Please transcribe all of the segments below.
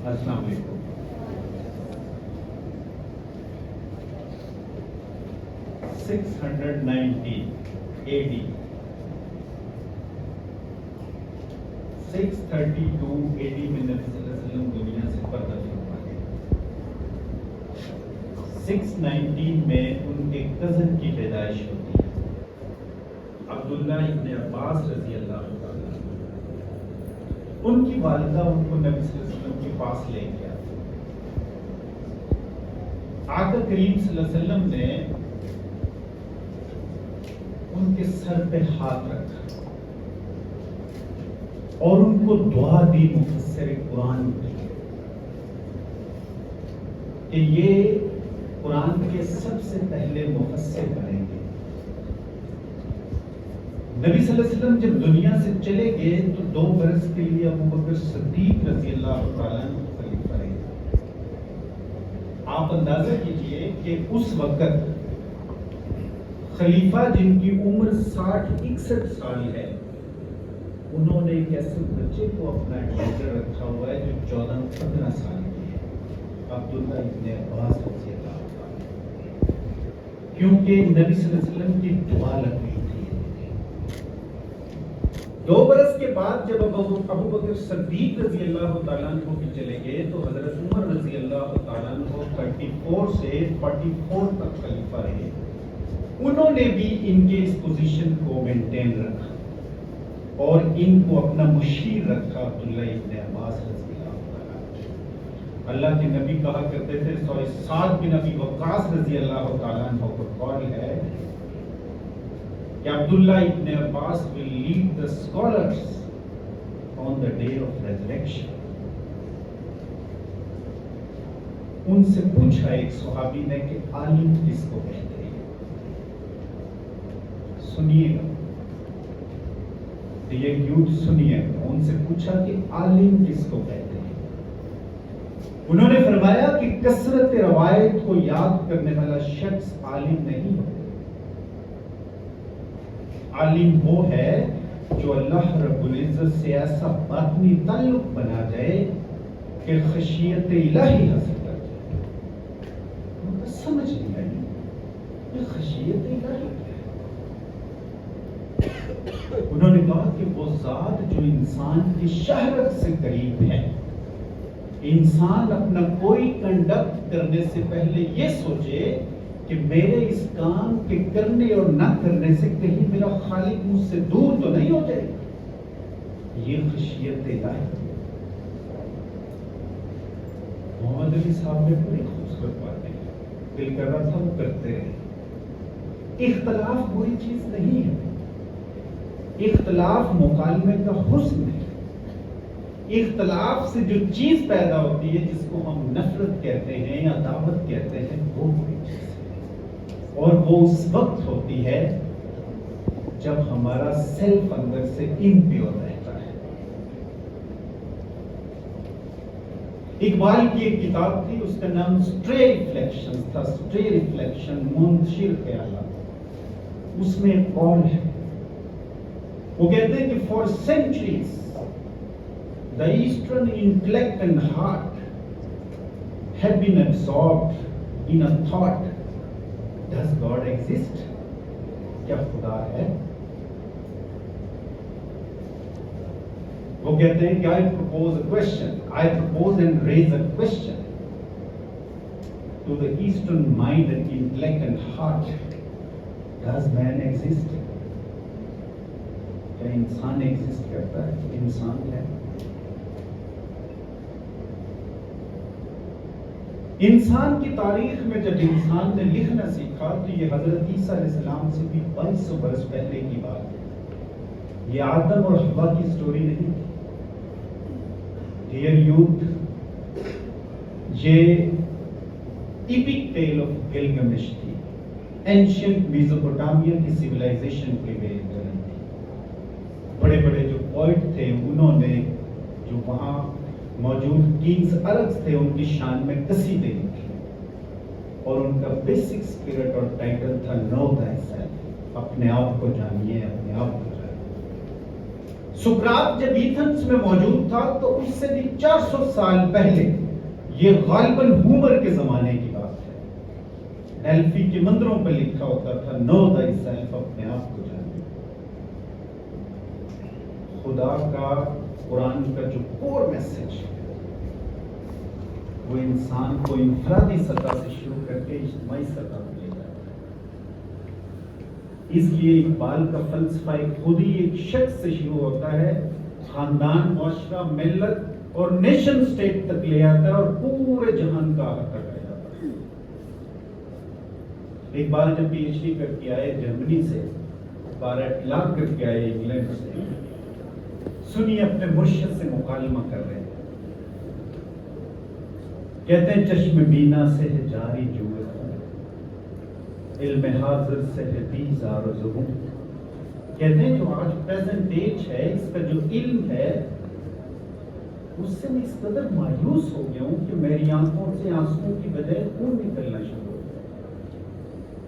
السلام علیکم. 619 AD 632 AD میں نبی صلی اللہ علیہ وسلم دنیا سے پردہ فرما گئے. 619 میں ان کے کزن کی پیدائش ہوتی ہے، عبداللہ ابن عباس رضی اللہ تعالیٰ. ان کی والدہ ان کو نبی صلی اللہ علیہ وسلم کے پاس لے گیا. آقا کریم صلی اللہ علیہ وسلم نے ان کے سر پہ ہاتھ رکھا اور ان کو دعا دی مفسر قرآن کی کہ یہ قرآن کے سب سے پہلے مفسر بنیں گے. نبی صلی اللہ علیہ وسلم جب دنیا سے چلے گئے تو 2 برس کے لیے ابو بکر صدیق رضی اللہ تعالیٰ عنہ خلیفہ رہے. آپ اندازہ کیجئے کہ اس وقت خلیفہ جن کی عمر 60-61 سال ہے، انہوں نے ایک ایسے بچے کو اپنا ایڈوائزر رکھا ہوا ہے جو 14-15 سال کی ہے، عبداللہ ابن عباس رضی اللہ تعالیٰ. کیونکہ نبی صلی اللہ علیہ وسلم کی دعا لگ گئی تھی. 2 برس کے بعد جب ابو بکر صدیق رضی اللہ تعالیٰ عنہ بھی چلے گئے تو حضرت عمر رضی اللہ تعالیٰ عنہ 34 سے 44 تک خلیفہ رہے. انہوں نے بھی ان کے اس پوزیشن کو مینٹین رکھا اور ان کو اپنا مشیر رکھا عبداللہ ابن عباس رضی اللہ تعالیٰ. اللہ کے نبی کہا کرتے تھے، سعد بن ابی وقاص رضی اللہ تعالیٰ عنہ کو قول ہے کہ عبداللہ ابن عباس will lead the scholars on the day of resurrection. ان سے پوچھا ایک صحابی نے کہ عالم کس کو کہتے ہیں؟ سنیے گا یہ کیوٹ سنیے گا. ان سے پوچھا کہ عالم کس کو کہتے ہیں؟ انہوں نے فرمایا کہ کثرت روایت کو یاد کرنے والا شخص عالم نہیں ہے. عالم وہ ہے جو اللہ رب العزت سے ایسا باطنی تعلق بنا جائے کہ خشیت الہی حاصل کر جائے. سمجھ نہیں آئی یہ خشیت الہی کیا ہے؟ انہوں نے کہا کہ وہ ذات جو انسان کی شہرت سے قریب ہے. انسان اپنا کوئی کنڈکٹ کرنے سے پہلے یہ سوچے کہ میرے اس کام کے کرنے اور نہ کرنے سے کہیں میرا خالق مجھ سے دور تو نہیں ہو جائے. یہ خشیت الہی. محمد علی صاحب نے بڑی خوبصورت باتیں دل کر رہا تھا وہ کرتے رہے. اختلاف بری چیز نہیں ہے. اختلاف مکالمے کا حسن ہے. اختلاف سے جو چیز پیدا ہوتی ہے جس کو ہم نفرت کہتے ہیں یا عداوت کہتے ہیں وہ بری چیز ہے. اور وہ اس وقت ہوتی ہے جب ہمارا سیلف اندر سے امپیور رہتا ہے. اقبال کی ایک کتاب تھی، اس کا نام اسٹرے ریفلیکشن تھا. اسٹرے ریفلیکشن منتشر خیالات. اس میں ایک قول ہے، وہ کہتے ہیں کہ for centuries the eastern intellect and heart have been absorbed in a thought, does God exist? کیا خدا ہے؟ وہ کہتے ہیں کہ I propose and raise a question to the eastern mind and intellect and heart, does man exist? کیا انسان exist کرتا ہے؟ انسان ہے. انسان کی تاریخ میں جب انسان نے لکھنا سیکھا تو یہ حضرت عیسیٰ علیہ السلام سے بھی 2200 برس پہلے کی بات ہے. یہ آدم اور حوا کی سٹوری نہیں تھی. ڈیئر یوتھ، یہ ایپک ٹیل آف گلگمش تھی. اینشینٹ میزوپوٹامیا کی سیولائزیشن کے بیس پر تھی. بڑے بڑے جو پوئٹ تھے انہوں نے جو وہاں موجود کنگز ارکس تھے ان کی شان میں قصیدے لکھے اور ان کا بیسک اسپرٹ اور ٹائٹل تھا نو تھا سیلف. اپنے آپ کو جانیے، اپنے آپ کو جانیے. سقراط جب ایتھنز میں موجود تھا تو اس سے بھی 400 سال پہلے، یہ غالباً ہومر کے زمانے کی بات ہے، ڈیلفی کے مندروں پہ لکھا ہوتا تھا نو تھائی سیلف، اپنے آپ کو جانے۔ خدا کا قرآن کا جو کور میسج ہے وہ انسان کو انفرادی سطح سے شروع کر کے اجتماعی سطح پہ لے جاتا ہے۔ اس لیے اقبال کا فلسفہ خود ہی ایک شخص سے شروع ہوتا ہے، خاندان، معاشرہ، ملت اور نیشن سٹیٹ تک لے آتا ہے اور پورے جہان کا احاطہ کر جاتا ہے۔ اقبال جب پی ایچ ڈی کر کے آئے جرمنی سے، 12 لاکھ کر کے آئے انگلینڈ سے، سنی اپنے مرشد سے مکالمہ کر رہے ہیں، کہتے ہیں چشم بینا سے ہے جاری جوئے خون، علم حاضر سے ہے بیزار و ظہور۔ کہتے ہیں جو آج پریزنٹ ایج ہے، اس کا جو علم ہے، اس سے میں اس قدر مایوس ہو گیا ہوں کہ میری آنکھوں سے آنسوؤں کی بجائے خون نکلنا شروع ہو گیا۔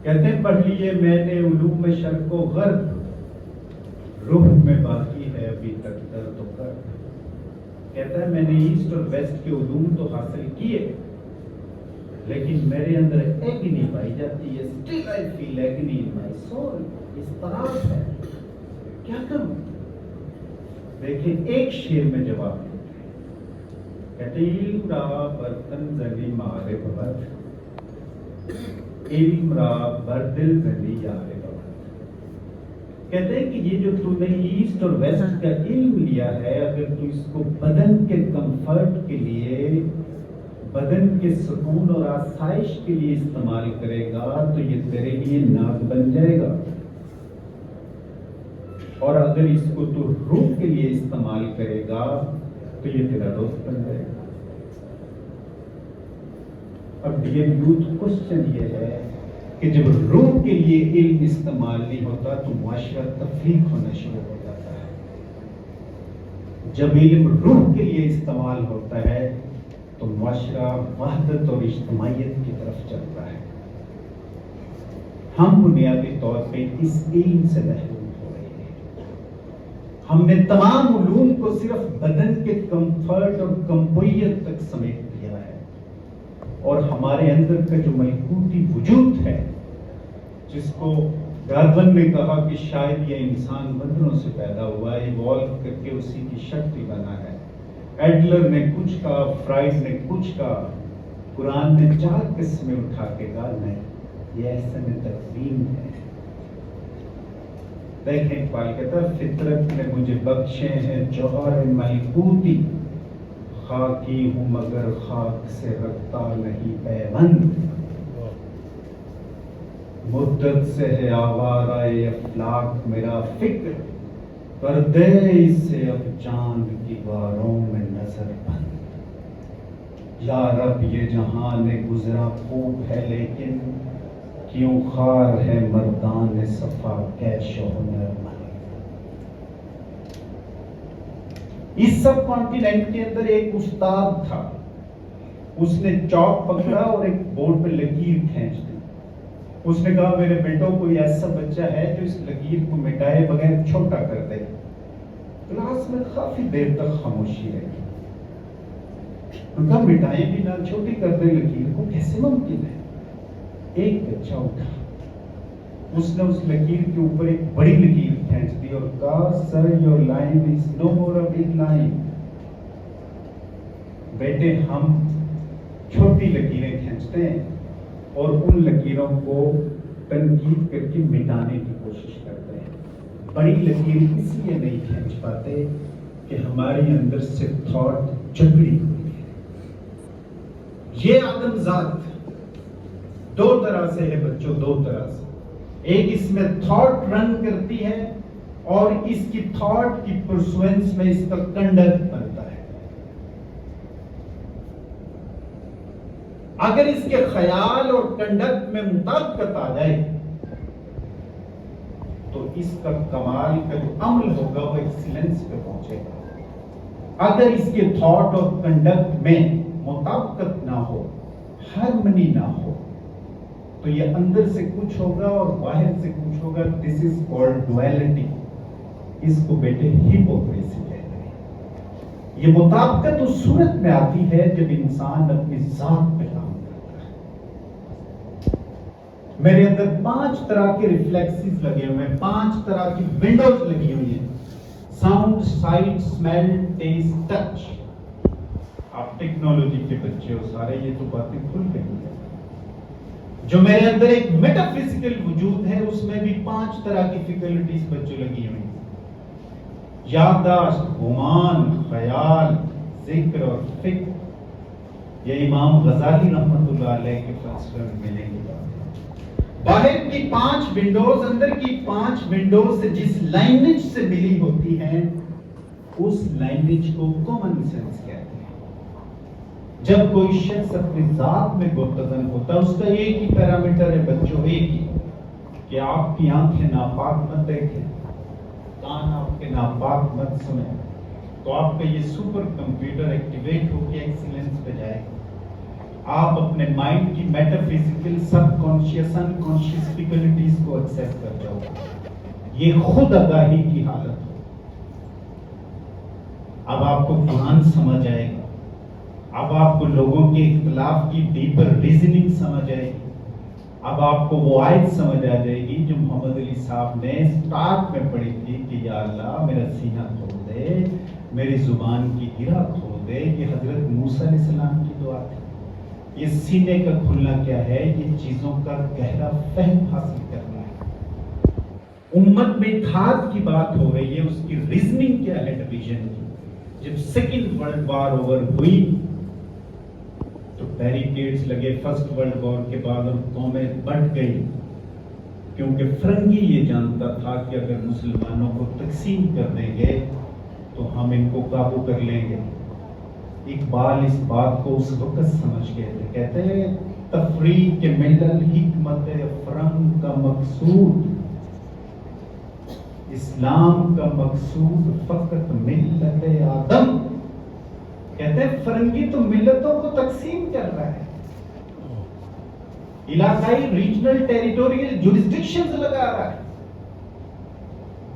کہتے ہیں پڑھ لیے میں نے علوم شرق و غرب، روح میں باقی ہے ابھی تک درد و کرب۔ کہتا ہے میں نے ایسٹ اور ویسٹ کے علوم تو حاصل کیے، لیکن میرے اندر ایگنی پائی جاتی ہے، still I feel agony in my soul، اضطراب ہے، کیا کروں؟ دیکھیں ایک شعر میں جواب ہے، کہتے علم را برتن زنی مارے ببد، علم را بردل زنی یارے ببد۔ کہتے ہیں کہ یہ جو تم نے ایسٹ اور ویسٹ کا علم لیا ہے، اگر تو اس کو بدن کے کمفرٹ کے لیے، بدن کے سکون اور آسائش کے لیے استعمال کرے گا تو یہ تیرے لیے ناز بن جائے گا، اور اگر اس کو تو روح کے لیے استعمال کرے گا تو یہ تیرا دوست بن جائے گا۔ اب یہ یوتھ کوشچن یہ ہے کہ جب روح کے لیے علم استعمال نہیں ہوتا تو معاشرہ تفریق ہونا شروع ہو جاتا ہے۔ جب علم روح کے لیے استعمال ہوتا ہے تو معاشرہ وحدت اور اجتماعیت کی طرف چلتا ہے۔ ہم بنیادی طور پہ اس علم سے محروم ہو رہے ہیں۔ ہم نے تمام علوم کو صرف بدن کے کمفرٹ اور کمپویت تک سمیٹ دیا ہے، اور ہمارے اندر کا جو ملکوتی وجود ہے، جس کو ڈارون نے کہا کہ شاید یہ انسان بندروں سے پیدا ہوا ہے، ایوالو کر کے اسی کی شکل بنا ہے، ایڈلر نے کچھ کہا، فرائڈ نے کچھ کہا، قرآن نے 4 قسمیں اٹھا کے کہا نہیں، یہ احسن تقسیم ہے۔ دیکھیں اقبال کہتا ہے فطرت نے مجھے بخشے ہیں جوہر ملکوتی، خاکی ہوں مگر خاک سے رکھتا نہیں پیوند، مدت سے ہے آوارہ افلاک میرا فکر، پردے سے اب چاند کی باروں میں نظر بند۔ یا رب یہ جہان گزرا خوب ہے لیکن کیوں خار ہے مردان صفا کیش و ہنرمند۔ اس سب کانٹیننٹ کے اندر ایک استاد تھا، اس نے چاک پکڑا اور ایک بورڈ پہ لکیر کھینچ دی۔ اس نے کہا میرے بیٹوں کوئی ایسا بچہ ہے جو اس لکیر کو مٹائے بغیر چھوٹا کر دے۔ کلاس میں کافی دیر تک خاموشی رہی۔ ان کا مٹائے بھی نہ چھوٹی کر دے لکیر کو، کیسے ممکن ہے؟ ایک بچہ اٹھا، اس نے اس لکیر کے اوپر ایک بڑی لکیر کھینچ دی اور کہا sir your line is no more a big line. بیٹے ہم چھوٹی لکیریں کھینچتے ہیں اور ان لکیروں کو تنقید کر کے مٹانے کی کوشش کرتے ہیں۔ بڑی لکیر اس لیے نہیں کھینچ پاتے کہ ہمارے اندر سے تھاٹ جھگڑی ہوئی ہے۔ یہ آدم ذات 2 طرح سے ہے بچوں، 2 طرح سے۔ ایک اس میں تھاٹ رن کرتی ہے اور اس کی تھاٹ کی پرسوینس میں اس کا کنڈکٹ بنتا ہے۔ اگر اس کے خیال اور کنڈکٹ میں مطابقت آ جائے تو اس کا کمال کا جو عمل ہوگا وہ ایکسیلنس پہ پہنچے گا۔ اگر اس کے تھاٹ اور کنڈکٹ میں مطابقت نہ ہو، ہارمنی نہ ہو، تو یہ اندر سے کچھ ہوگا اور باہر سے کچھ ہوگا۔ دس از کالڈ ڈویلٹی۔ اس کو بیٹے ہپوکریسی کہتے ہیں۔ یہ مطابقت اس صورت میں آتی ہے جب انسان اپنی ذات پہ کام کرتا ہے۔ میرے اندر 5 طرح کے ریفلیکسز لگے ہوئے ہیں، 5 طرح کی ونڈوز لگی ہوئی ہیں: sound, sight, smell, test, touch. آپ ٹیکنالوجی کے بچے ہو سارے، یہ تو باتیں کھل گئی ہیں۔ جو میرے اندر ایک میٹا فزیکل وجود ہے، اس میں بھی 5 طرح کی فیکلٹیز بچوں لگی ہوئی ہیں: یادداشت، گمان، خیال، ذکر اور فکر۔ یہ امام غزالی رحمت اللہ علیہ کے فلسفے میں ملیں گے۔ باہر کی 5 ونڈوز، اندر کی 5 ونڈوز سے جس لائنیج سے ملی ہوتی ہیں، اس لائنیج کو کامن سینس کہتے ہیں۔ جب کوئی شخص اپنی ذات میں گفتگن ہوتا ہے، اس کا ایک ہی پیرامیٹر ہے بچوں، ایک ہی، کہ آپ کی آنکھیں ناپاک مت دیکھیں، کان آپ کے ناپاک مت سنیں، تو آپ کا یہ سپر کمپیوٹر ایکٹیویٹ ہو کے ایکسیلنس پہ جائے گا۔ آپ اپنے مائنڈ کی میٹا فزیکل، سب کانشیس، ان کانشیس فیکلٹیز کو ایکسیس کر جاؤ گے۔ یہ خود آگاہی کی حالت ہے۔ اب آپ کو قرآن سمجھ آئے گا، اب آپ کو لوگوں کے اختلاف کی ڈیپر ریزننگ سمجھ آئے گی، اب آپ کو وہ آیت سمجھ آ جائے گی جو محمد علی صاحب نے سٹارٹ میں پڑھی تھی کہ یا اللہ میرا سینہ کھول دے، میری زبان کی گرہ کھول دے۔ یہ حضرت موسیٰ علیہ السلام کی دعا تھی۔ یہ سینے کا کھلنا کیا ہے؟ یہ چیزوں کا گہرا فہم حاصل کرنا ہے۔ امت میں اتحاد کی بات ہو رہی ہے، اس کی ریزننگ کیا ہے ڈویژن کی؟ جب سیکنڈ ورلڈ وار اوور ہوئی تو بیریکیڈز لگے فرسٹ ورلڈ وار کے بعد، اور قومیں بٹ گئی، کیونکہ فرنگی یہ جانتا تھا کہ اگر مسلمانوں کو تقسیم کر دیں گے تو ہم ان کو قابو کر لیں گے۔ اقبال اس بات کو اس وقت سمجھ گئے تھے، کہتے ہیں تفریق کے ملل حکمت فرنگ کا مقصود، اسلام کا مقصود فقط ملت آدم۔ کہتے ہیں فرنگی تو ملتوں کو تقسیم کر رہا ہے، علاقائی ریجنل ٹیریٹوریل جورسڈکشنز لگا رہا ہے۔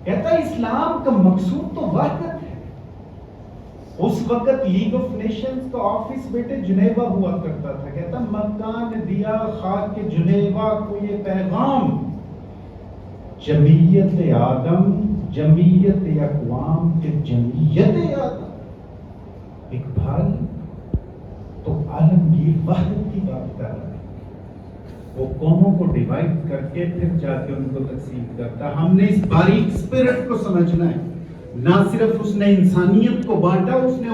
کہتا ہے اسلام کا مقصود تو وحدت ہے۔ اس وقت لیگ آف نیشنز کا آفس بیٹے جنیوا ہوا کرتا تھا۔ کہتا مکان دیا خاک کے جنیوا کو یہ پیغام، جمعیت آدم، جمعیت اقوام کے جمعیت آدم۔ اقبال تو عالمگیر وحدت کی بات کر رہا ہے، وہ قوموں کو ڈیوائڈ کر کے پھر جا کے ان کو تقسیم کرتا۔ ہم نے اس باریک اسپرٹ کو سمجھنا ہے، نہ صرف اس نے انسانیت کو بانٹا، اس نے